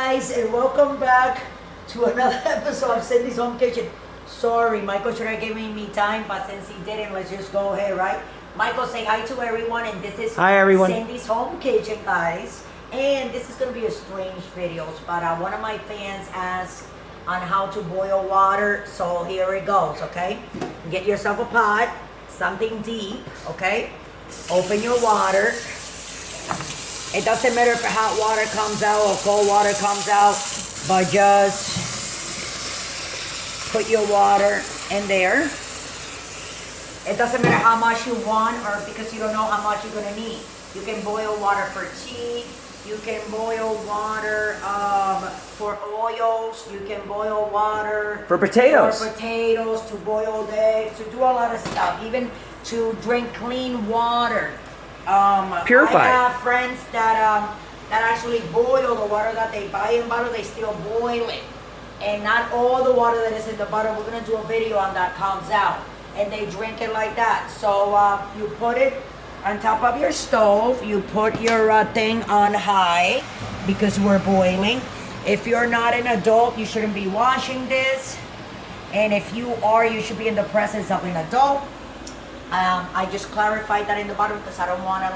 guys, and welcome back to another episode of Cindy's Home Kitchen. Sorry, Michael should have given me time, but since he didn't, let's just go ahead, right? Michael, say hi to everyone, and this is Hi, everyone. Cindy's Home Kitchen, guys. And this is going to be a strange video, but one of my fans asked on how to boil water, so here it goes, okay? Get yourself a pot, something deep, okay? Open your water. It doesn't matter if hot water comes out or cold water comes out, but just put your water in there. It doesn't matter how much you want, or because you don't know how much you're gonna need. You can boil water for tea. You can boil water for oils. You can boil water For potatoes. to boil eggs, to do a lot of stuff. Even to drink clean water. Purified. I have friends that actually boil the water that they buy in bottle. They still boil it, and not all the water that is in the bottle. We're gonna do a video on that comes out, and they drink it like that. So you put it on top of your stove. You put your thing on high because we're boiling. If you're not an adult, you shouldn't be washing this, and if you are, you should be in the presence of an adult. I just clarified that in the bottom because I don't want to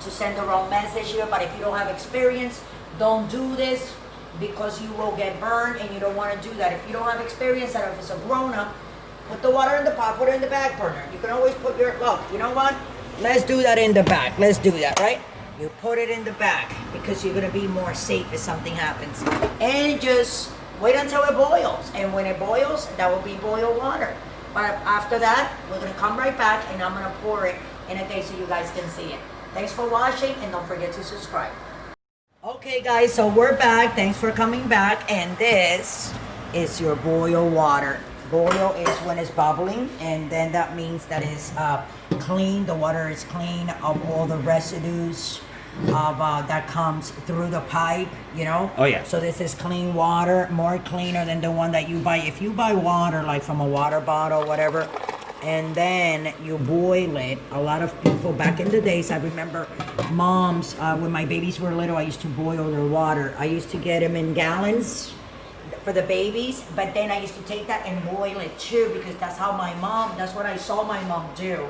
to send the wrong message here. But if you don't have experience, don't do this because you will get burned, and you don't want to do that. If you don't have experience, and if it's a grown-up, put the water in the pot, put it in the back burner. You can always put your, look, you know what? Let's do that in the back. Let's do that, right? You put it in the back because you're going to be more safe if something happens. And just wait until it boils. And when it boils, that will be boiled water. But after that, we're going to come right back, and I'm going to pour it in a thing so you guys can see it. Thanks for watching, and don't forget to subscribe. Okay, guys, so we're back. Thanks for coming back. And this is your boil water. Boil is when it's bubbling, and then that means that it's clean. The water is clean of all the residues of that comes through the pipe, you know. Oh yeah. So this is clean water, more cleaner than the one that you buy. If you buy water like from a water bottle, whatever, and then you boil it. A lot of people back in the days, I remember moms when my babies were little, I used to boil their water. I used to get them in gallons for the babies, but then I used to take that and boil it too, because that's what I saw my mom do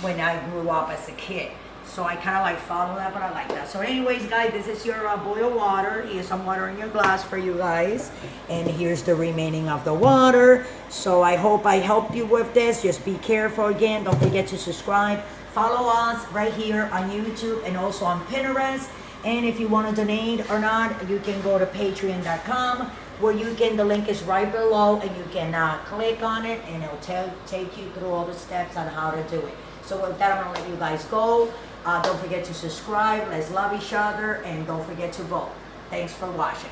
when I grew up as a kid. So I kind of like follow that, but I like that. So anyways, guys, this is your boiled water. Here's some water in your glass for you guys. And here's the remaining of the water. So I hope I helped you with this. Just be careful again. Don't forget to subscribe. Follow us right here on YouTube and also on Pinterest. And if you want to donate or not, you can go to patreon.com, where the link is right below, and you can click on it, and it'll take you through all the steps on how to do it. So with that, I'm going to let you guys go. Don't forget to subscribe. Let's love each other, and don't forget to vote. Thanks for watching.